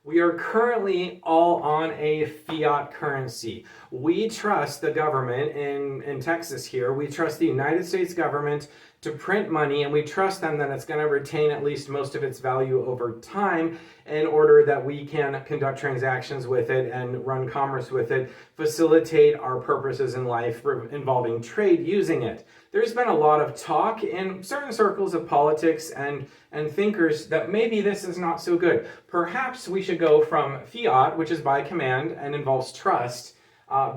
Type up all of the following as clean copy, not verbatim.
We are currently all on a fiat currency. We trust the government in Texas here. We trust the United States government to print money, and we trust them that it's going to retain at least most of its value over time in order that we can conduct transactions with it and run commerce with it, facilitate our purposes in life involving trade using it. There's been a lot of talk in certain circles of politics and thinkers that maybe this is not so good. Perhaps we should go from fiat, which is by command and involves trust,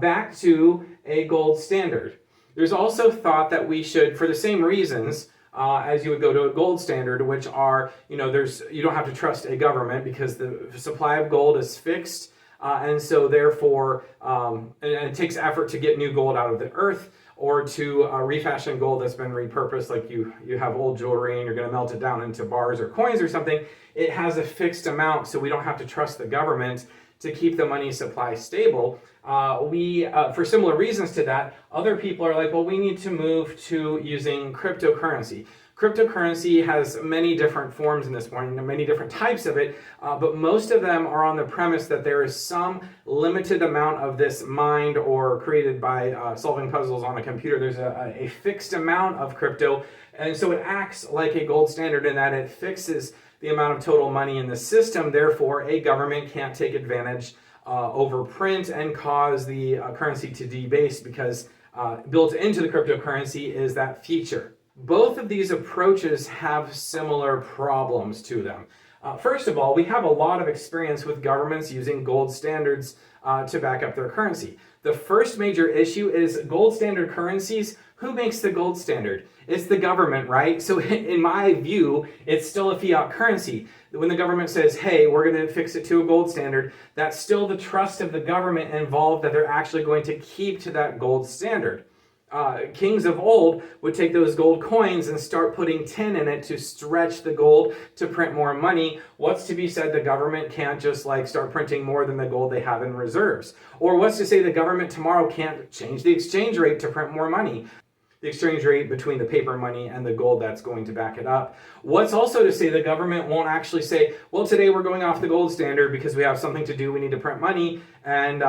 back to a gold standard. There's also thought that we should, for the same reasons as you would go to a gold standard, which are, you don't have to trust a government because the supply of gold is fixed, and so therefore, and it takes effort to get new gold out of the earth, or to refashion gold that's been repurposed, like you have old jewelry and you're going to melt it down into bars or coins or something. It has a fixed amount, so we don't have to trust the government to keep the money supply stable. For similar reasons to that, other people are like, well, we need to move to using cryptocurrency. Cryptocurrency has many different forms in this point, many different types of it, but most of them are on the premise that there is some limited amount of this mined or created by solving puzzles on a computer. There's a fixed amount of crypto, and so it acts like a gold standard in that it fixes the amount of total money in the system. Therefore, a government can't take advantage over print and cause the currency to debase, because built into the cryptocurrency is that feature. Both of these approaches have similar problems to them. First of all, we have a lot of experience with governments using gold standards to back up their currency. The first major issue is gold standard currencies. Who makes the gold standard? It's the government, right? So in my view, it's still a fiat currency. When the government says, hey, we're going to fix it to a gold standard, that's still the trust of the government involved that they're actually going to keep to that gold standard. Kings of old would take those gold coins and start putting tin in it to stretch the gold to print more money. What's to be said the government can't just start printing more than the gold they have in reserves? Or what's to say the government tomorrow can't change the exchange rate to print more money? The exchange rate between the paper money and the gold that's going to back it up. What's also to say the government won't actually say, well, today we're going off the gold standard because we have something to do, we need to print money, and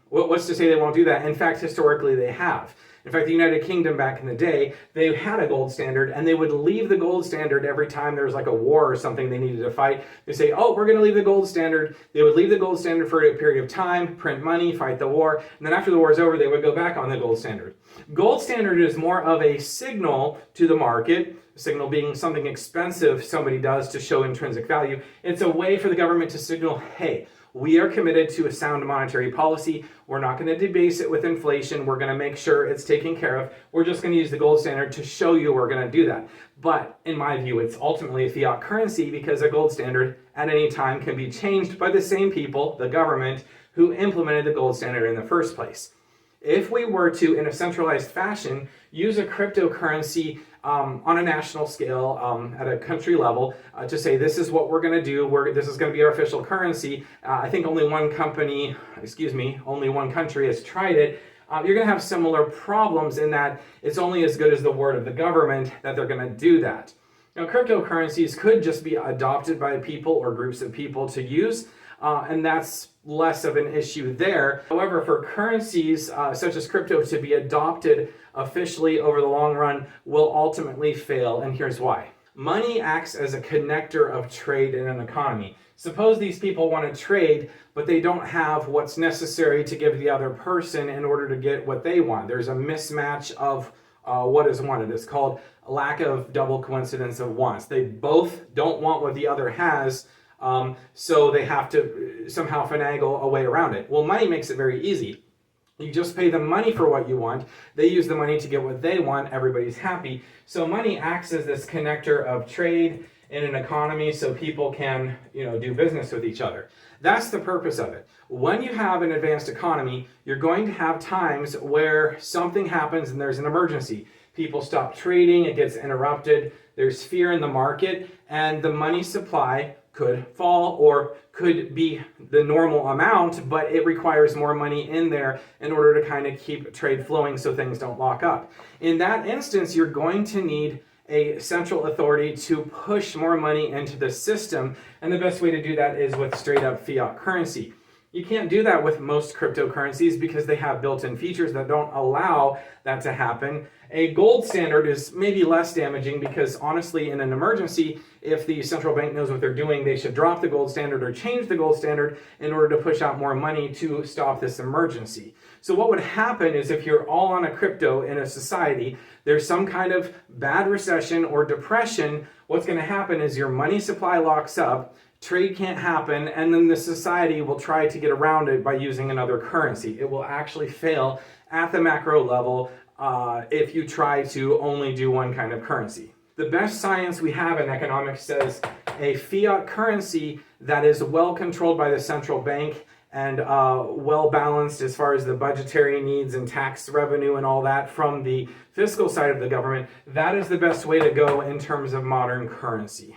what's to say they won't do that? In fact, historically they have. In fact, the United Kingdom back in the day, they had a gold standard, and they would leave the gold standard every time there was like a war or something they needed to fight. They say, oh, we're going to leave the gold standard. They would leave the gold standard for a period of time, print money, fight the war, and then after the war is over, they would go back on the gold standard. Gold standard is more of a signal to the market, signal being something expensive somebody does to show intrinsic value. It's a way for the government to signal, hey, we are committed to a sound monetary policy. We're not going to debase it with inflation. We're going to make sure it's taken care of. We're just going to use the gold standard to show you we're going to do that. But in my view, it's ultimately a fiat currency because a gold standard at any time can be changed by the same people, the government, who implemented the gold standard in the first place. If we were to, in a centralized fashion, use a cryptocurrency on a national scale, at a country level, to say this is what we're going to do, this is going to be our official currency, I think only one country has tried it. You're going to have similar problems in that it's only as good as the word of the government that they're going to do that. Now, cryptocurrencies could just be adopted by people or groups of people to use, and that's less of an issue there. However, for currencies such as crypto to be adopted officially over the long run will ultimately fail, and here's why. Money acts as a connector of trade in an economy. Suppose these people want to trade, but they don't have what's necessary to give the other person in order to get what they want. There's a mismatch of what is wanted. It's called a lack of double coincidence of wants. They both don't want what the other has, so they have to somehow finagle a way around it. Well, money makes it very easy. You just pay them money for what you want. They use the money to get what they want. Everybody's happy. So money acts as this connector of trade in an economy so people can, do business with each other. That's the purpose of it. When you have an advanced economy, you're going to have times where something happens and there's an emergency. People stop trading, it gets interrupted, there's fear in the market, and the money supply could fall or could be the normal amount, but it requires more money in there in order to kind of keep trade flowing so things don't lock up. In that instance, you're going to need a central authority to push more money into the system. And the best way to do that is with straight up fiat currency. You can't do that with most cryptocurrencies because they have built-in features that don't allow that to happen. A gold standard is maybe less damaging because honestly, in an emergency, if the central bank knows what they're doing, they should drop the gold standard or change the gold standard in order to push out more money to stop this emergency. So what would happen is if you're all on a crypto in a society, there's some kind of bad recession or depression, what's going to happen is your money supply locks up, trade can't happen, and then the society will try to get around it by using another currency. It will actually fail at the macro level if you try to only do one kind of currency. The best science we have in economics says a fiat currency that is well controlled by the central bank and well balanced as far as the budgetary needs and tax revenue and all that from the fiscal side of the government, that is the best way to go in terms of modern currency.